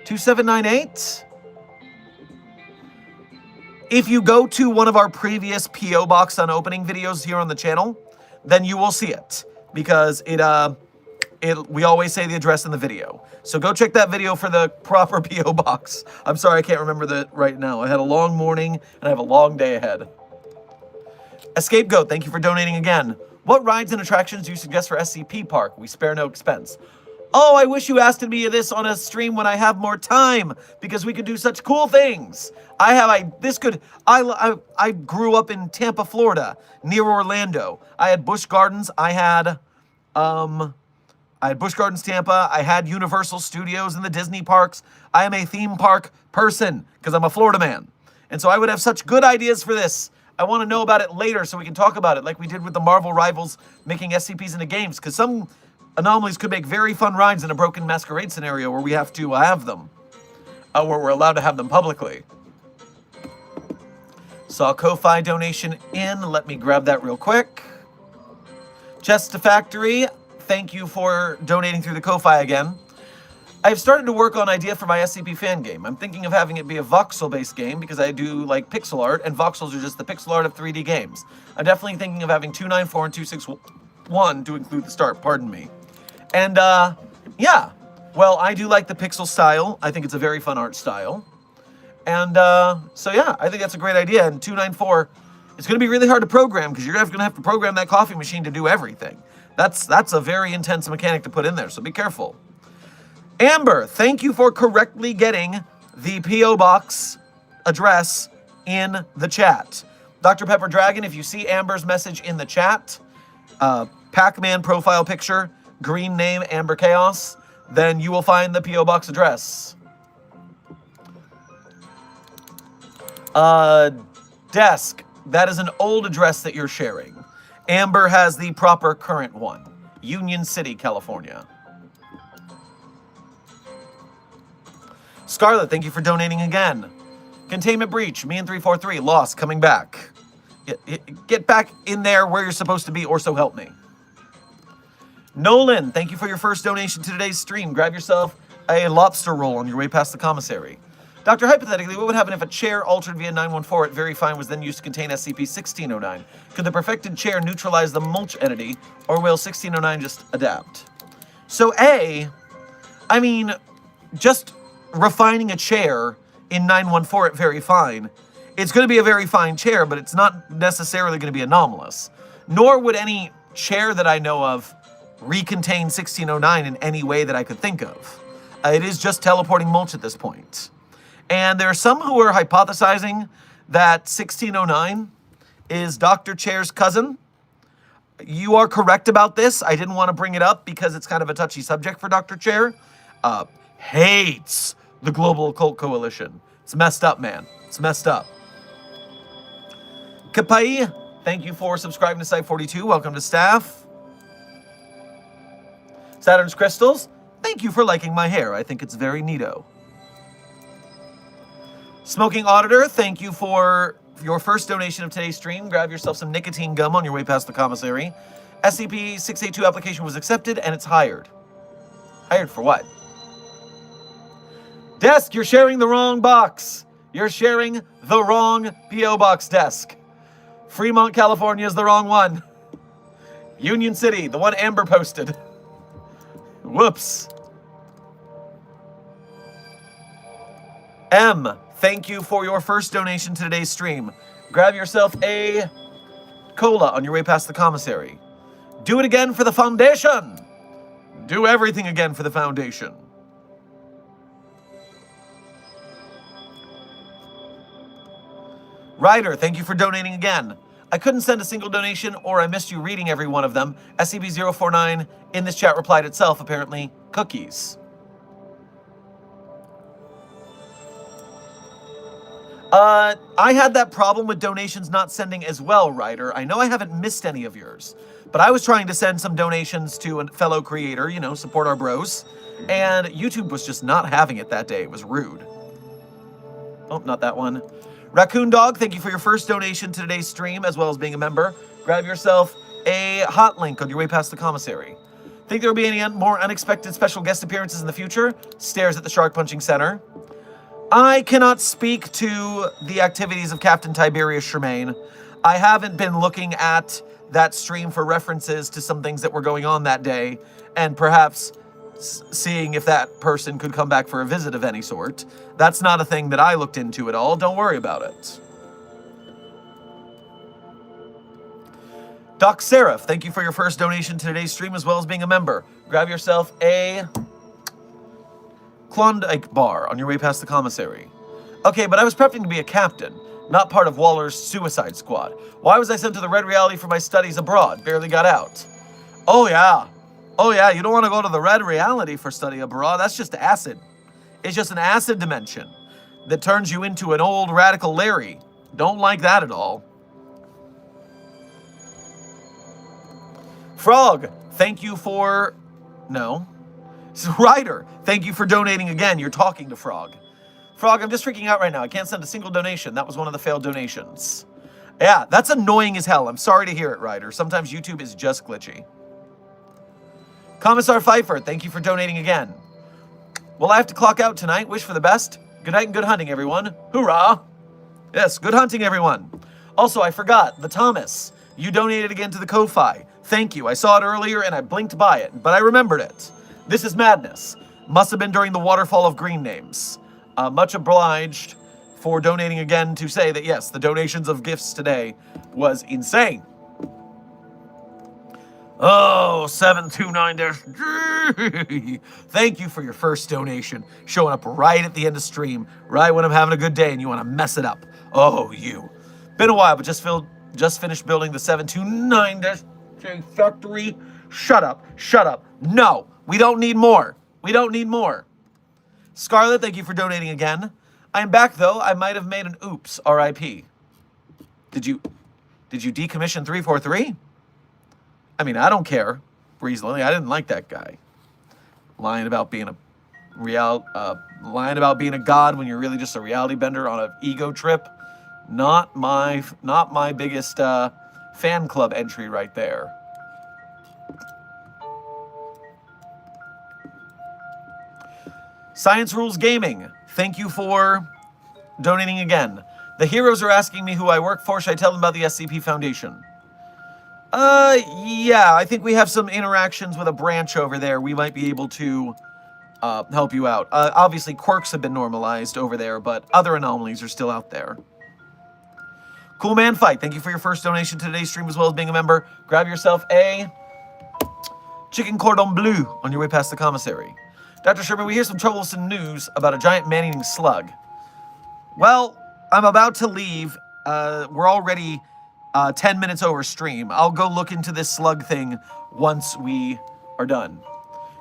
2798? If you go to one of our previous P.O. Box unopening videos here on the channel, then you will see it. Because we always say the address in the video. So go check that video for the proper P.O. Box. I'm sorry I can't remember that right now. I had a long morning and I have a long day ahead. Escape Goat, thank you for donating again. What rides and attractions do you suggest for SCP Park? We spare no expense. Oh, I wish you asked me this on a stream when I have more time, because we could do such cool things. I grew up in Tampa, Florida, near Orlando. I had Busch Gardens. I had I had Busch Gardens Tampa. I had Universal Studios and the Disney parks. I am a theme park person because I'm a Florida man. And so I would have such good ideas for this. I want to know about it later so we can talk about it like we did with the Marvel Rivals making SCPs into games, because some anomalies could make very fun rides in a Broken Masquerade scenario where we have to have them, where we're allowed to have them publicly. Saw a Ko-Fi donation in. Let me grab that real quick. Chesta Factory, thank you for donating through the Ko-Fi again. I've started to work on an idea for my SCP fan game. I'm thinking of having it be a voxel-based game because I do like pixel art, and voxels are just the pixel art of 3D games. I'm definitely thinking of having 294 and 261 to include the start, pardon me. And, yeah. Well, I do like the pixel style. I think it's a very fun art style. And, so yeah, I think that's a great idea. And 294, it's going to be really hard to program because you're going to have to program that coffee machine to do everything. That's a very intense mechanic to put in there, so be careful. Amber, thank you for correctly getting the P.O. Box address in the chat. Dr. Pepper Dragon, if you see Amber's message in the chat, Pac-Man profile picture, green name, Amber Chaos, then you will find the P.O. Box address. Desk, that is an old address that you're sharing. Amber has the proper current one. Union City, California. Scarlet, thank you for donating again. Containment Breach, me and 343, Lost, coming back. Get back in there where you're supposed to be, or so help me. Nolan, thank you for your first donation to today's stream. Grab yourself a lobster roll on your way past the commissary. Doctor, hypothetically, what would happen if a chair altered via 914 at Very Fine was then used to contain SCP-1609? Could the perfected chair neutralize the mulch entity, or will 1609 just adapt? So A, I mean, just refining a chair in 914 at Very Fine, it's going to be a very fine chair, but it's not necessarily going to be anomalous. Nor would any chair that I know of recontain 1609 in any way that I could think of. It is just teleporting mulch at this point. And there are some who are hypothesizing that 1609 is Dr. Chair's cousin. You are correct about this. I didn't want to bring it up because it's kind of a touchy subject for Dr. Chair. Hates the Global Occult Coalition. It's messed up, man. It's messed up. Kapai, thank you for subscribing to Site 42. Welcome to staff. Saturn's Crystals, thank you for liking my hair. I think it's very neato. Smoking Auditor, thank you for your first donation of today's stream. Grab yourself some nicotine gum on your way past the commissary. SCP-682 application was accepted and it's hired. Hired for what? Desk, you're sharing the wrong box. You're sharing the wrong P.O. Box, Desk. Fremont, California is the wrong one. Union City, the one Amber posted. Whoops. M, thank you for your first donation to today's stream. Grab yourself a cola on your way past the commissary. Do it again for the Foundation. Do everything again for the Foundation. Ryder, thank you for donating again. I couldn't send a single donation, or I missed you reading every one of them. SCP-049 in this chat replied itself, apparently, cookies. I had that problem with donations not sending as well, Ryder. I know I haven't missed any of yours, but I was trying to send some donations to a fellow creator, you know, support our bros, and YouTube was just not having it that day. It was rude. Oh, not that one. Raccoon Dog, thank you for your first donation to today's stream, as well as being a member. Grab yourself a hot link on your way past the commissary. Think there will be any more unexpected special guest appearances in the future? Stares at the Shark Punching Center. I cannot speak to the activities of Captain Tiberius Shermaine. I haven't been looking at that stream for references to some things that were going on that day, and perhaps seeing if that person could come back for a visit of any sort. That's not a thing that I looked into at all. Don't worry about it. Doc Seraph, thank you for your first donation to today's stream, as well as being a member. Grab yourself a Klondike bar on your way past the commissary. Okay, but I was prepping to be a captain, not part of Waller's suicide squad. Why was I sent to the Red Reality for my studies abroad? Barely got out. Oh yeah. Oh yeah, you don't want to go to the red reality for study abroad. That's just acid. It's just an acid dimension that turns you into an old radical Larry. Don't like that at all. Frog, thank you for... No. Ryder, thank you for donating again. You're talking to Frog. Frog, I'm just freaking out right now. I can't send a single donation. That was one of the failed donations. Yeah, that's annoying as hell. I'm sorry to hear it, Ryder. Sometimes YouTube is just glitchy. Commissar Pfeiffer, thank you for donating again. Well, I have to clock out tonight. Wish for the best. Good night and good hunting, everyone. Hoorah! Yes, good hunting, everyone. Also, I forgot, the Thomas. You donated again to the Ko-Fi. Thank you. I saw it earlier and I blinked by it, but I remembered it. This is madness. Must have been during the Waterfall of Green names. Much obliged for donating again to say that, yes, the donations of gifts today was insane. Oh, 729-G. Thank you for your first donation. Showing up right at the end of stream, right when I'm having a good day and you want to mess it up. Oh, you. Been a while, but just finished building the 729-J factory. Shut up. Shut up. No, we don't need more. We don't need more. Scarlett, thank you for donating again. I'm back, though. I might have made an oops, R.I.P. Did you decommission 343? I mean, I don't care. Breezely, I didn't like that guy. Lying about being a god when you're really just a reality bender on an ego trip. Not my biggest fan club entry right there. Science Rules Gaming, thank you for donating again. The heroes are asking me who I work for. Should I tell them about the SCP Foundation? Yeah, I think we have some interactions with a branch over there. We might be able to help you out. Obviously, quirks have been normalized over there, but other anomalies are still out there. Cool Man Fight, thank you for your first donation to today's stream as well as being a member. Grab yourself a chicken cordon bleu on your way past the commissary. Dr. Sherman, we hear some troublesome news about a giant man-eating slug. Well, I'm about to leave. We're already 10 minutes over stream. I'll go look into this slug thing once we are done.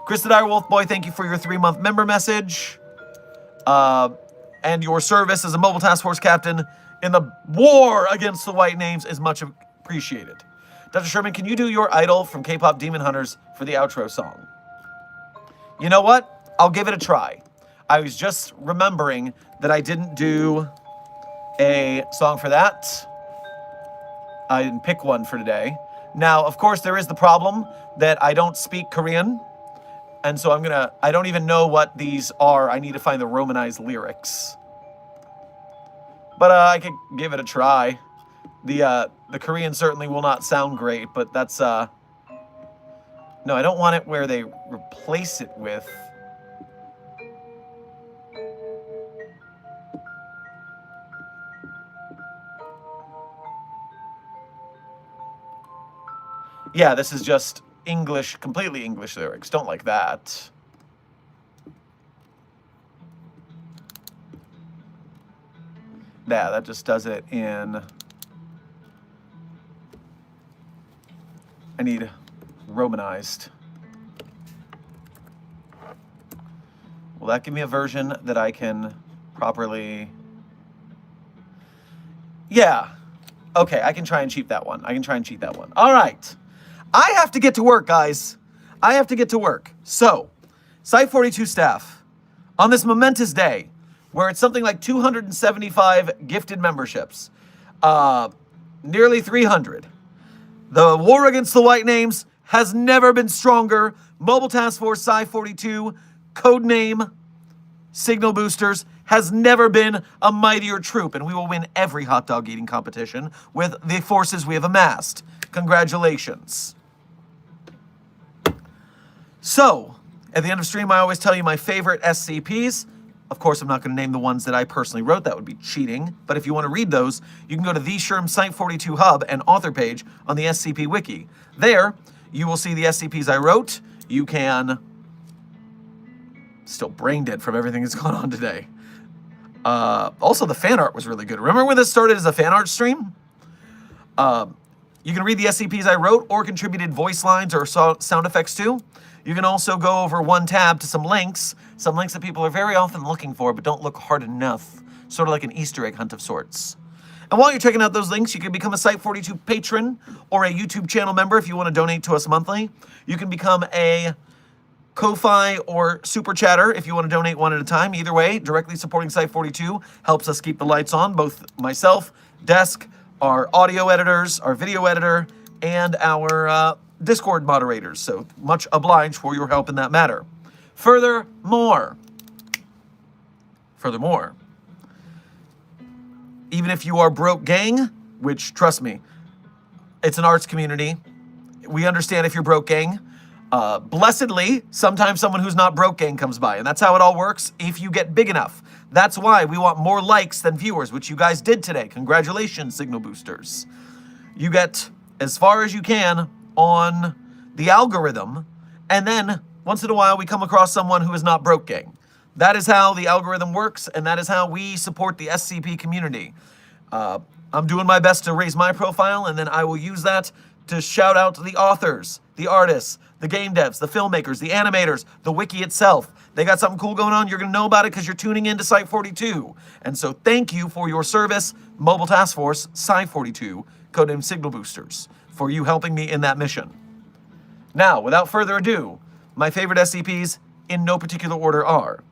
Chris the Dire Wolf Boy, thank you for your 3-month member message. And your service as a mobile task force captain in the war against the white names is much appreciated. Dr. Sherman, can you do your idol from K-pop Demon Hunters for the outro song? You know what? I'll give it a try. I was just remembering that I didn't do a song for that. I didn't pick one for today. Now, of course, there is the problem that I don't speak Korean. And so I don't even know what these are. I need to find the Romanized lyrics. But I could give it a try. The Korean certainly will not sound great, but that's, no, I don't want it where they replace it with. Yeah, this is just English, completely English lyrics. Don't like that. Yeah, that just does it in... I need Romanized. Will that give me a version that I can properly... Yeah. Okay, I can try and cheat that one. All right. I have to get to work, guys. I have to get to work. So, Site 42 staff, on this momentous day, where it's something like 275 gifted memberships, nearly 300, the war against the white names has never been stronger. Mobile Task Force Site 42, codename Signal Boosters, has never been a mightier troop, and we will win every hot dog eating competition with the forces we have amassed. Congratulations. So, at the end of stream, I always tell you my favorite SCPs. Of course, I'm not going to name the ones that I personally wrote. That would be cheating. But if you want to read those, you can go to the Sherm Site 42 Hub and author page on the SCP Wiki. There, you will see the SCPs I wrote. You can... Still brain dead from everything that's gone on today. Also, the fan art was really good. Remember when this started as a fan art stream? You can read the SCPs I wrote or contributed voice lines or sound effects to. You can also go over one tab to some links that people are very often looking for but don't look hard enough, sort of like an Easter egg hunt of sorts. And while you're checking out those links, you can become a Site42 patron or a YouTube channel member if you want to donate to us monthly. You can become a Ko-Fi or Super Chatter if you want to donate one at a time. Either way, directly supporting Site42 helps us keep the lights on, both myself, Desk, our audio editors, our video editor, and our Discord moderators. So much obliged for your help in that matter. Furthermore, even if you are broke gang, which, trust me, it's an arts community, we understand if you're broke gang. Blessedly, sometimes someone who's not broke gang comes by, and that's how it all works if you get big enough. That's why we want more likes than viewers, which you guys did today. Congratulations, Signal Boosters. You get as far as you can on the algorithm, and then once in a while we come across someone who is not broke gang. That is how the algorithm works, and that is how we support the SCP community. I'm doing my best to raise my profile, and then I will use that to shout out to the authors, the artists, the game devs, the filmmakers, the animators, the wiki itself. They got something cool going on. You're going to know about it because you're tuning into Site42. And so thank you for your service, Mobile Task Force, Site42, codenamed Signal Boosters, for you helping me in that mission. Now, without further ado, my favorite SCPs in no particular order are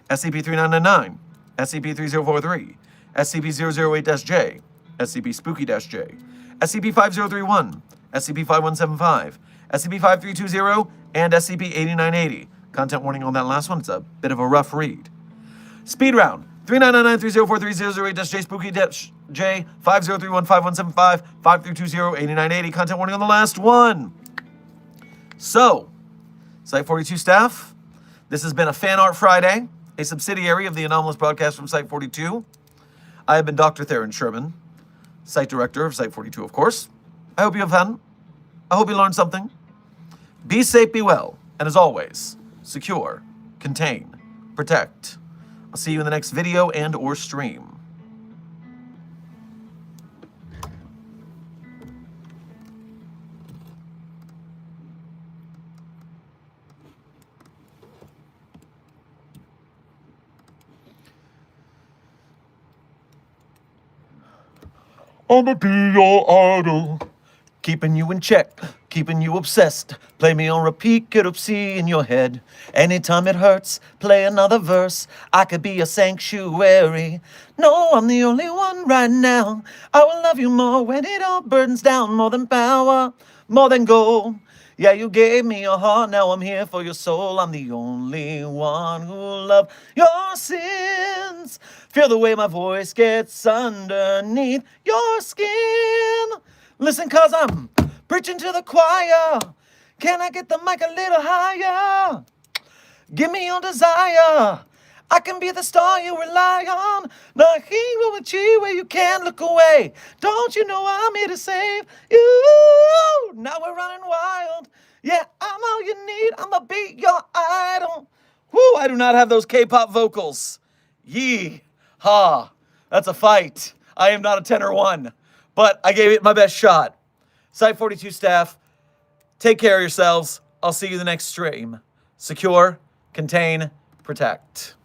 SCP-3999, SCP-3043, SCP-008-J, SCP-Spooky-J, SCP-5031, SCP-5175, SCP-5320, and SCP-8980. Content warning on that last one, it's a bit of a rough read. Speed round, 3999-3043-008-J, Spooky-J, 5031, 5175, 5320, 8980. Content warning on the last one. So, Site42 staff, this has been a Fanart Friday, a subsidiary of the anomalous broadcast from Site42. I have been Dr. Theron Sherman, Site Director of Site42, of course. I hope you have fun. I hope you learned something. Be safe, be well, and as always, secure, contain, protect. I'll see you in the next video and or stream. I'ma be your idol, keeping you in check, keeping you obsessed. Play me on repeat, get up, see in your head. Anytime it hurts, play another verse. I could be a sanctuary. No, I'm the only one right now. I will love you more when it all burdens down. More than power, more than gold. Yeah, you gave me your heart, now I'm here for your soul. I'm the only one who loved your sins. Feel the way my voice gets underneath your skin. Listen, cause I'm preaching to the choir. Can I get the mic a little higher? Give me your desire. I can be the star you rely on. The hero with you where you can't look away. Don't you know I'm here to save you? Now we're running wild. Yeah, I'm all you need. I'ma be your idol. Whoo, I do not have those K-pop vocals. Yee. Ha. That's a fight. I am not a tenor one. But I gave it my best shot. Site42 staff, take care of yourselves. I'll see you in the next stream. Secure, contain, protect.